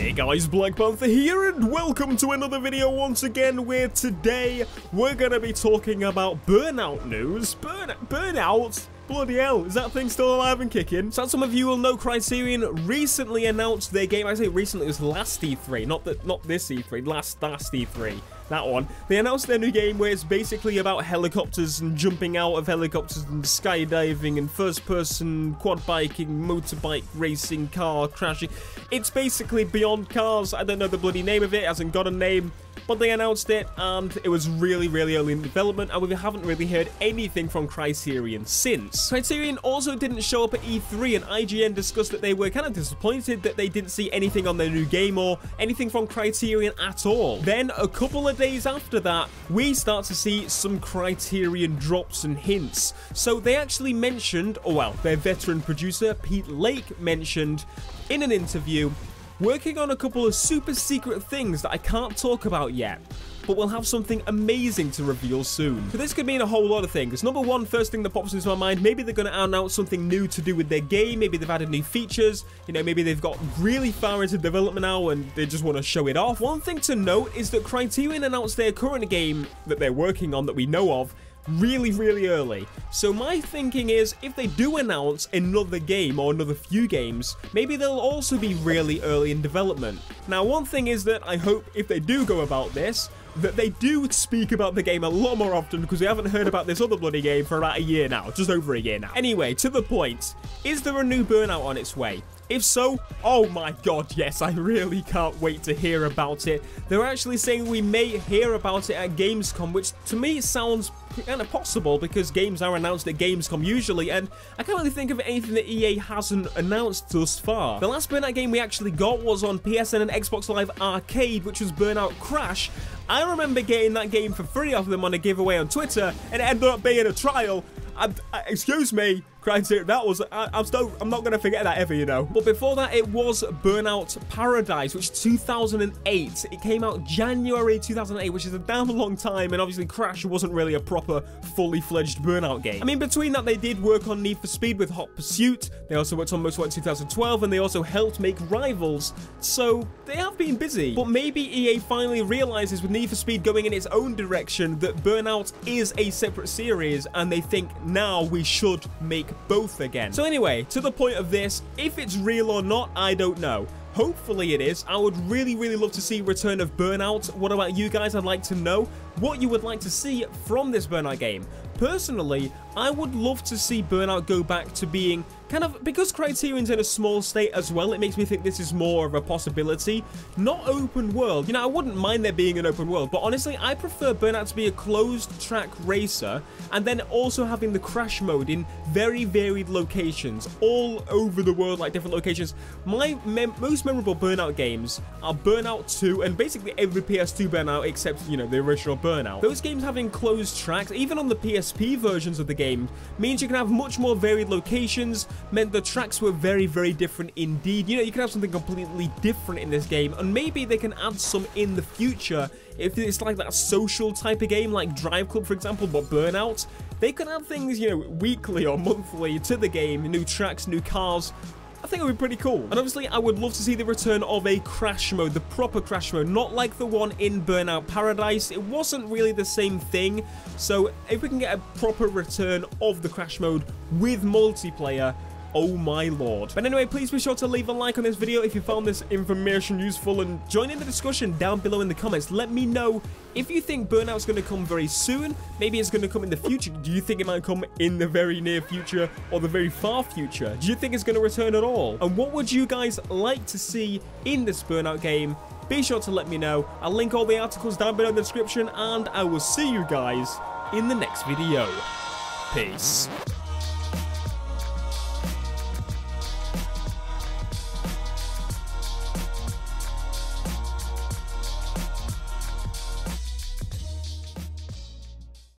Hey guys, BlackPanthaa here, and welcome to another video once again, where today we're gonna be talking about Burnout news. Burnout? Bloody hell, is that thing still alive and kicking? So as some of you will know, Criterion recently announced their game. I say recently, it was last E3, not this E3, last E3. That one. They announced their new game where it's basically about helicopters and jumping out of helicopters and skydiving and first-person quad biking, motorbike racing, car crashing. It's basically beyond cars. I don't know the bloody name of it. It hasn't got a name. But they announced it, and it was really early in development, and we haven't really heard anything from Criterion since. Criterion also didn't show up at E3, and IGN discussed that they were kind of disappointed that they didn't see anything on their new game or anything from Criterion at all. Then, a couple of days after that, we start to see some Criterion drops and hints. So they actually mentioned, oh well, their veteran producer, Pete Lake, mentioned in an interview, working on a couple of super secret things that I can't talk about yet, but we'll have something amazing to reveal soon. So this could mean a whole lot of things. Number one, first thing that pops into my mind, maybe they're going to announce something new to do with their game. Maybe they've added new features. You know, maybe they've got really far into development now and they just want to show it off. One thing to note is that Criterion announced their current game that they're working on that we know of really early. So my thinking is, if they do announce another game or another few games, maybe they'll also be really early in development. Now, one thing is that I hope if they do go about this, that they do speak about the game a lot more often, because we haven't heard about this other bloody game for about a year now, just over a year now. Anyway, to the point, is there a new Burnout on its way? If so, oh my god, yes, I really can't wait to hear about it. They're actually saying we may hear about it at Gamescom, which to me sounds kind of possible because games are announced at Gamescom usually, and I can't really think of anything that EA hasn't announced thus far. The last Burnout game we actually got was on PSN and Xbox Live Arcade, which was Burnout Crash. I remember getting that game for free off them on a giveaway on Twitter, and it ended up being a trial. Excuse me, Criterion, that was, I'm not going to forget that ever, you know. But before that, it was Burnout Paradise, which 2008. It came out January 2008, which is a damn long time, and obviously Crash wasn't really a proper, fully fledged Burnout game. I mean, between that, they did work on Need for Speed with Hot Pursuit. They also worked on Most Wanted 2012, and they also helped make Rivals. So they have been busy. But maybe EA finally realizes with Need for Speed going in its own direction that Burnout is a separate series, and they think now we should make both again. So anyway, to the point of this, if it's real or not, I don't know. Hopefully it is. I would really love to see return of Burnout. What about you guys? I'd like to know what you would like to see from this Burnout game. Personally, I would love to see Burnout go back to being kind of, because Criterion's in a small state as well, it makes me think this is more of a possibility. Not open world. You know, I wouldn't mind there being an open world, but honestly, I prefer Burnout to be a closed track racer, and then also having the crash mode in very varied locations, all over the world, like different locations. My most memorable Burnout games are Burnout 2, and basically every PS2 Burnout except, you know, the original Burnout. Those games having closed tracks, even on the PSP versions of the game, means you can have much more varied locations, meant the tracks were very different indeed. You know, you can have something completely different in this game, and maybe they can add some in the future. If it's like that social type of game, like Drive Club, for example, but Burnout, they can add things, you know, weekly or monthly to the game, new tracks, new cars. I think it would be pretty cool. And obviously, I would love to see the return of a crash mode, the proper crash mode, not like the one in Burnout Paradise. It wasn't really the same thing. So if we can get a proper return of the crash mode with multiplayer, oh my lord. But anyway, please be sure to leave a like on this video if you found this information useful, and join in the discussion down below in the comments. Let me know if you think Burnout's going to come very soon. Maybe it's going to come in the future. Do you think it might come in the very near future or the very far future? Do you think it's going to return at all? And what would you guys like to see in this Burnout game? Be sure to let me know. I'll link all the articles down below in the description, and I will see you guys in the next video. Peace.